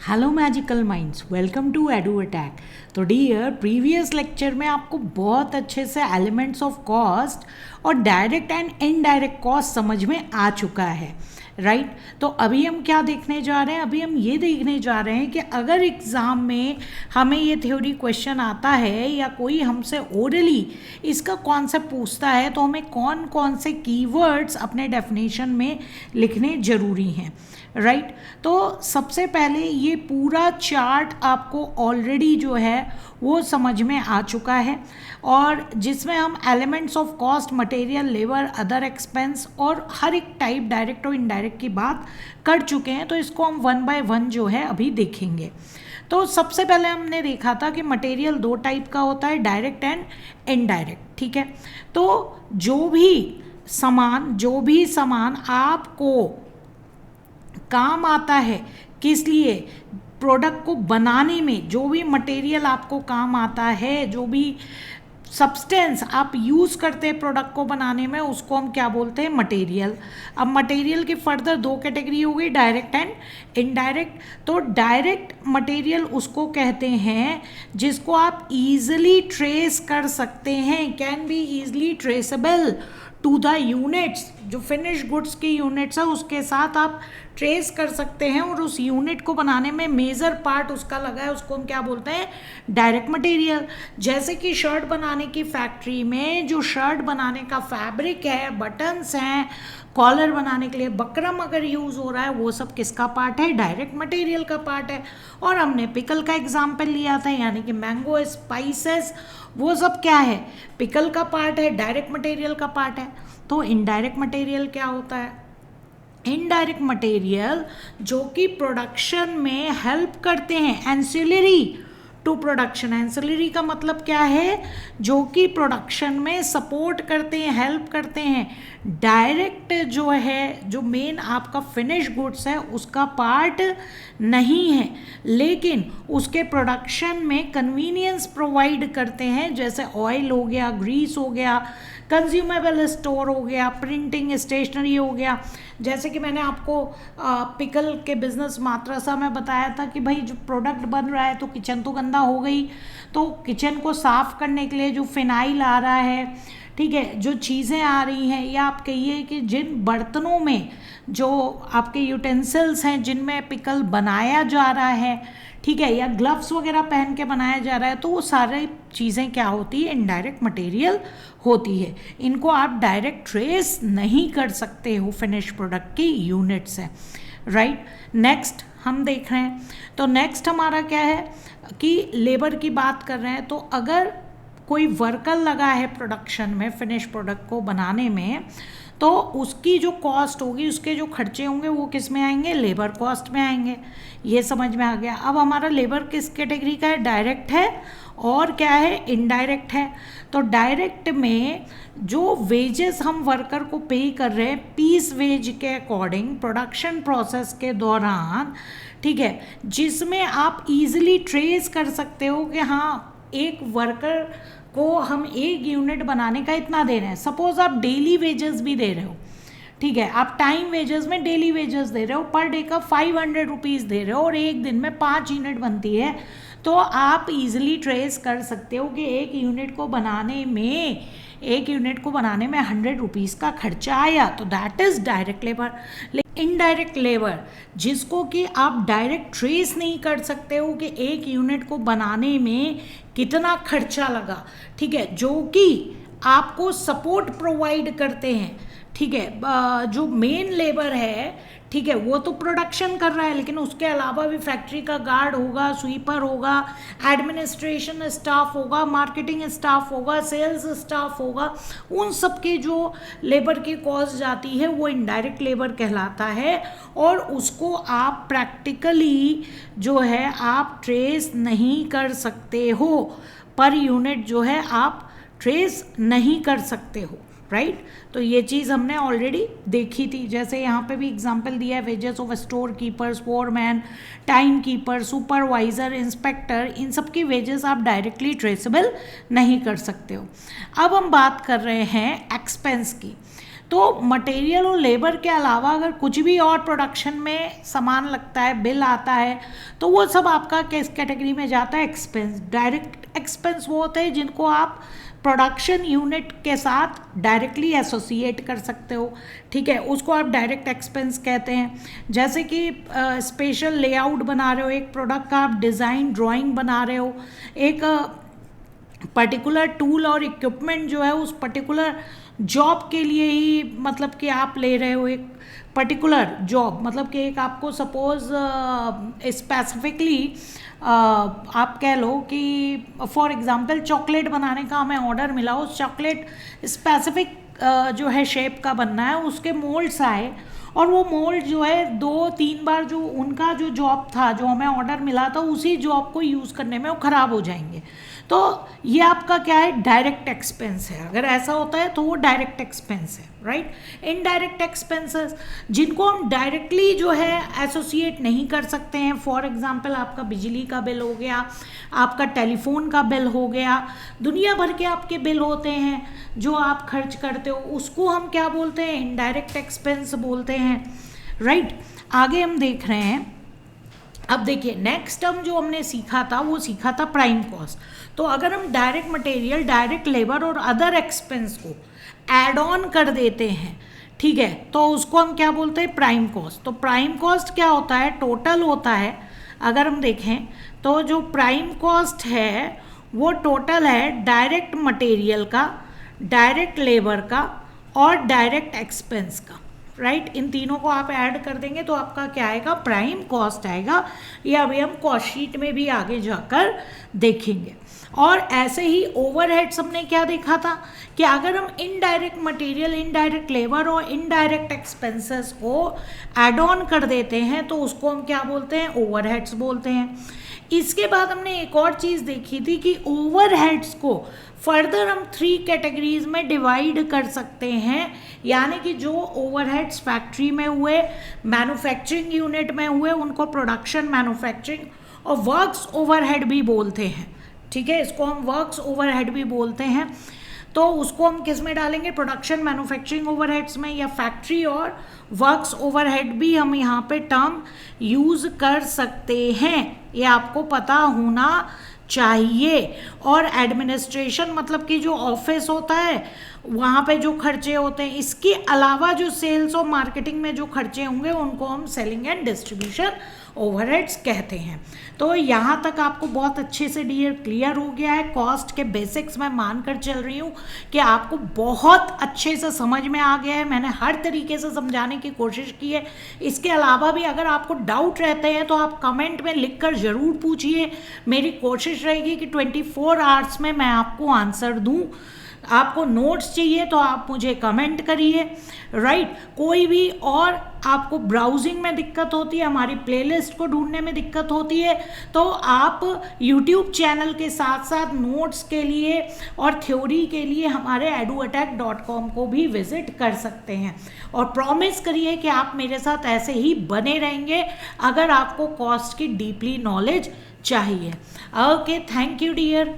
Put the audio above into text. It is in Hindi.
Hello magical minds, welcome to Edu Attack. तो डियर, प्रीवियस लेक्चर में आपको बहुत अच्छे से एलिमेंट्स ऑफ कॉस्ट और डायरेक्ट एंड इनडायरेक्ट कॉस्ट समझ में आ चुका है, राइट। तो अभी हम क्या देखने जा रहे हैं? अभी हम ये देखने जा रहे हैं कि अगर एग्ज़ाम में हमें ये थ्योरी क्वेश्चन आता है या कोई हमसे ओरली इसका कॉन्सेप्ट पूछता है तो हमें कौन कौन से कीवर्ड्स अपने डेफिनेशन में लिखने ज़रूरी हैं, राइट। तो सबसे पहले ये पूरा चार्ट आपको ऑलरेडी जो है वो समझ में आ चुका है, और जिसमें हम elements of cost, material, labour, other expense और हर एक टाइप डायरेक्ट और इनडायरेक्ट की बात कर चुके हैं। तो इसको हम वन बाय वन जो है अभी देखेंगे। तो सबसे पहले हमने देखा था कि मटेरियल दो टाइप का होता है, डायरेक्ट एंड इनडायरेक्ट, ठीक है। तो जो भी सामान आपको काम आता है, किस लिए? प्रोडक्ट को बनाने में जो भी मटेरियल आपको काम आता है, जो भी सब्सटेंस आप यूज़ करते हैं प्रोडक्ट को बनाने में, उसको हम क्या बोलते हैं? मटेरियल। अब मटेरियल की फर्दर दो कैटेगरी हो गई, डायरेक्ट एंड इनडायरेक्ट। तो डायरेक्ट मटेरियल उसको कहते हैं जिसको आप ईजिली ट्रेस कर सकते हैं, can be easily traceable to the units. जो फिनिश गुड्स की यूनिट्स है उसके साथ आप ट्रेस कर सकते हैं, और उस यूनिट को बनाने में मेजर पार्ट उसका लगा है, उसको हम क्या बोलते हैं? Direct material. जैसे कि शर्ट बनाने की फैक्ट्री में जो शर्ट बनाने का फैब्रिक है, बटन्स हैं, कॉलर बनाने के लिए बकरम अगर यूज़ हो रहा है, वो सब किसका पार्ट है? डायरेक्ट मटेरियल का पार्ट है। और हमने पिकल का एग्जाम्पल लिया था, यानी कि मैंगो, स्पाइसेस, वो सब क्या है? पिकल का पार्ट है, डायरेक्ट मटेरियल का पार्ट है। तो इनडायरेक्ट मटेरियल क्या होता है? इनडायरेक्ट मटेरियल जो कि प्रोडक्शन में हेल्प करते हैं, एंसिलरी टू प्रोडक्शन। एंसिलरी का मतलब क्या है? जो कि प्रोडक्शन में सपोर्ट करते हैं, हेल्प करते हैं। डायरेक्ट जो है, जो मेन आपका फिनिश गुड्स है, उसका पार्ट नहीं है, लेकिन उसके प्रोडक्शन में कन्वीनियंस प्रोवाइड करते हैं। जैसे ऑयल हो गया, ग्रीस हो गया, कंज्यूमेबल स्टोर हो गया, प्रिंटिंग स्टेशनरी हो गया। जैसे कि मैंने आपको पिकल के बिजनेस मात्रा में बताया था कि भाई जो प्रोडक्ट बन रहा है तो किचन तो गंदा हो गई, तो किचन को साफ़ करने के लिए जो फिनाइल आ रहा है, ठीक है, जो चीज़ें आ रही हैं, या आप कहिए कि जिन बर्तनों में जो आपके यूटेंसिल्स हैं जिनमें पिकल बनाया जा रहा है, ठीक है, या ग्लव्स वगैरह पहन के बनाया जा रहा है, तो वो सारी चीज़ें क्या होती है? इनडायरेक्ट मटेरियल होती है। इनको आप डायरेक्ट ट्रेस नहीं कर सकते हो फिनिश प्रोडक्ट की यूनिट से, राइट। नेक्स्ट हम देख रहे हैं, तो नेक्स्ट हमारा क्या है कि लेबर की बात कर रहे हैं। तो अगर कोई वर्कर लगा है प्रोडक्शन में, फिनिश प्रोडक्ट को बनाने में, तो उसकी जो कॉस्ट होगी, उसके जो खर्चे होंगे, वो किस में आएंगे? लेबर कॉस्ट में आएंगे। ये समझ में आ गया। अब हमारा लेबर किस कैटेगरी का है? डायरेक्ट है, और क्या है? इनडायरेक्ट है। तो डायरेक्ट में जो वेजेस हम वर्कर को पे कर रहे हैं पीस वेज के अकॉर्डिंग प्रोडक्शन प्रोसेस के दौरान, ठीक है, जिसमें आप इजीली ट्रेस कर सकते हो कि हाँ, एक वर्कर को हम एक यूनिट बनाने का इतना दे रहे हैं। सपोज आप डेली वेजेस भी दे रहे हो, ठीक है, आप टाइम वेजेस में डेली वेजेस दे रहे हो, पर डे का 500 रुपीज़ दे रहे हो, और एक दिन में 5 यूनिट बनती है, तो आप इजीली ट्रेस कर सकते हो कि एक यूनिट को बनाने में 100 रुपीज़ का खर्चा आया। तो that is direct labour. Indirect labour जिसको कि आप डायरेक्ट ट्रेस नहीं कर सकते हो कि एक यूनिट को बनाने में कितना खर्चा लगा, ठीक है, जो कि आपको सपोर्ट प्रोवाइड करते हैं, ठीक है। जो मेन लेबर है, ठीक है, वो तो प्रोडक्शन कर रहा है, लेकिन उसके अलावा भी फैक्ट्री का गार्ड होगा, स्वीपर होगा, एडमिनिस्ट्रेशन स्टाफ होगा, मार्केटिंग स्टाफ होगा, सेल्स स्टाफ होगा, उन सब के जो लेबर की कॉस्ट जाती है वो इनडायरेक्ट लेबर कहलाता है, और उसको आप प्रैक्टिकली जो है आप ट्रेस नहीं कर सकते हो, पर यूनिट जो है आप ट्रेस नहीं कर सकते हो, राइट। तो ये चीज़ हमने ऑलरेडी देखी थी। जैसे यहाँ पे भी एग्जांपल दिया है, wages of store keepers, foreman, time keeper, supervisor, inspector, इन सब की वेजेस आप डायरेक्टली ट्रेसेबल नहीं कर सकते हो। अब हम बात कर रहे हैं एक्सपेंस की। तो मटेरियल और लेबर के अलावा अगर कुछ भी और प्रोडक्शन में सामान लगता है, बिल आता है, तो वो सब आपका किस कैटेगरी में जाता है? एक्सपेंस। डायरेक्ट एक्सपेंस वो होते हैं जिनको आप प्रोडक्शन यूनिट के साथ डायरेक्टली एसोसिएट कर सकते हो, ठीक है, उसको आप डायरेक्ट एक्सपेंस कहते हैं। जैसे कि स्पेशल लेआउट बना रहे हो एक प्रोडक्ट का, आप डिज़ाइन ड्राइंग बना रहे हो, एक पर्टिकुलर टूल और इक्विपमेंट जो है उस पर्टिकुलर जॉब के लिए ही, मतलब कि आप ले रहे हो एक पर्टिकुलर जॉब, मतलब कि एक आपको सपोज स्पेसिफिकली आप कह लो कि फॉर एग्जांपल चॉकलेट बनाने का हमें ऑर्डर मिला, उस चॉकलेट स्पेसिफिक जो है शेप का बनना है, उसके मोल्ड्स आए और वो मोल्ड जो है 2-3 बार जो उनका जो जॉब था, जो हमें ऑर्डर मिला था, उसी जॉब को यूज़ करने में वो ख़राब हो जाएंगे। तो ये आपका क्या है? डायरेक्ट एक्सपेंस है। अगर ऐसा होता है तो वो डायरेक्ट एक्सपेंस है, राइट। इनडायरेक्ट एक्सपेंसेस जिनको हम डायरेक्टली जो है एसोसिएट नहीं कर सकते हैं, फॉर एग्जांपल आपका बिजली का बिल हो गया, आपका टेलीफोन का बिल हो गया, दुनिया भर के आपके बिल होते हैं जो आप खर्च करते हो, उसको हम क्या बोलते हैं? इनडायरेक्ट एक्सपेंस बोलते हैं, राइट। आगे हम देख रहे हैं, अब देखिए नेक्स्ट टर्म जो हमने सीखा था वो सीखा था प्राइम कॉस्ट। तो अगर हम डायरेक्ट मटेरियल, डायरेक्ट लेबर और अदर एक्सपेंस को ऐड ऑन कर देते हैं, ठीक है, तो उसको हम क्या बोलते हैं? Prime cost. तो प्राइम कॉस्ट क्या होता है? टोटल होता है। अगर हम देखें तो जो प्राइम कॉस्ट है वो टोटल है डायरेक्ट मटेरियल का, डायरेक्ट लेबर का और डायरेक्ट एक्सपेंस का, राइट। इन तीनों को आप ऐड कर देंगे तो आपका क्या आएगा? प्राइम कॉस्ट आएगा। ये अभी हम कॉस्ट शीट में भी आगे जाकर देखेंगे। और ऐसे ही ओवरहेड्स हमने क्या देखा था कि अगर हम इनडायरेक्ट मटेरियल, इनडायरेक्ट लेबर और इनडायरेक्ट एक्सपेंसेस को ऐड ऑन कर देते हैं तो उसको हम क्या बोलते हैं? ओवरहेड्स बोलते हैं। इसके बाद हमने एक और चीज़ देखी थी कि ओवरहेड्स को फर्दर हम 3 कैटेगरीज में डिवाइड कर सकते हैं, यानी कि जो ओवरहेड्स फैक्ट्री में हुए, मैन्युफैक्चरिंग यूनिट में हुए, उनको प्रोडक्शन, मैन्युफैक्चरिंग और वर्क्स ओवरहेड भी बोलते हैं, ठीक है, इसको हम वर्क्स ओवरहेड भी बोलते हैं। तो उसको हम किस में डालेंगे? प्रोडक्शन, मैन्युफैक्चरिंग ओवरहेड्स में, या फैक्ट्री और वर्क्स ओवरहेड भी हम यहाँ पे टर्म यूज़ कर सकते हैं, ये आपको पता होना चाहिए। और एडमिनिस्ट्रेशन मतलब कि जो ऑफिस होता है वहाँ पे जो खर्चे होते हैं, इसके अलावा जो सेल्स और मार्केटिंग में जो खर्चे होंगे उनको हम सेलिंग एंड डिस्ट्रीब्यूशन ओवरहेड्स कहते हैं। तो यहाँ तक आपको बहुत अच्छे से क्लियर हो गया है। कॉस्ट के बेसिक्स मैं मानकर चल रही हूँ कि आपको बहुत अच्छे से समझ में आ गया है। मैंने हर तरीके से समझाने की कोशिश की है। इसके अलावा भी अगर आपको डाउट रहते हैं तो आप कमेंट में लिखकर ज़रूर पूछिए। मेरी कोशिश रहेगी कि 24 आवर्स में मैं आपको आंसर दूँ। आपको नोट्स चाहिए तो आप मुझे कमेंट करिए, राइट। कोई भी और आपको ब्राउजिंग में दिक्कत होती है, हमारी प्लेलिस्ट को ढूंढने में दिक्कत होती है, तो आप यूट्यूब चैनल के साथ साथ नोट्स के लिए और थ्योरी के लिए हमारे eduattack.com को भी विजिट कर सकते हैं। और प्रॉमिस करिए कि आप मेरे साथ ऐसे ही बने रहेंगे अगर आपको कॉस्ट की डीपली नॉलेज चाहिए। Okay, thank you dear.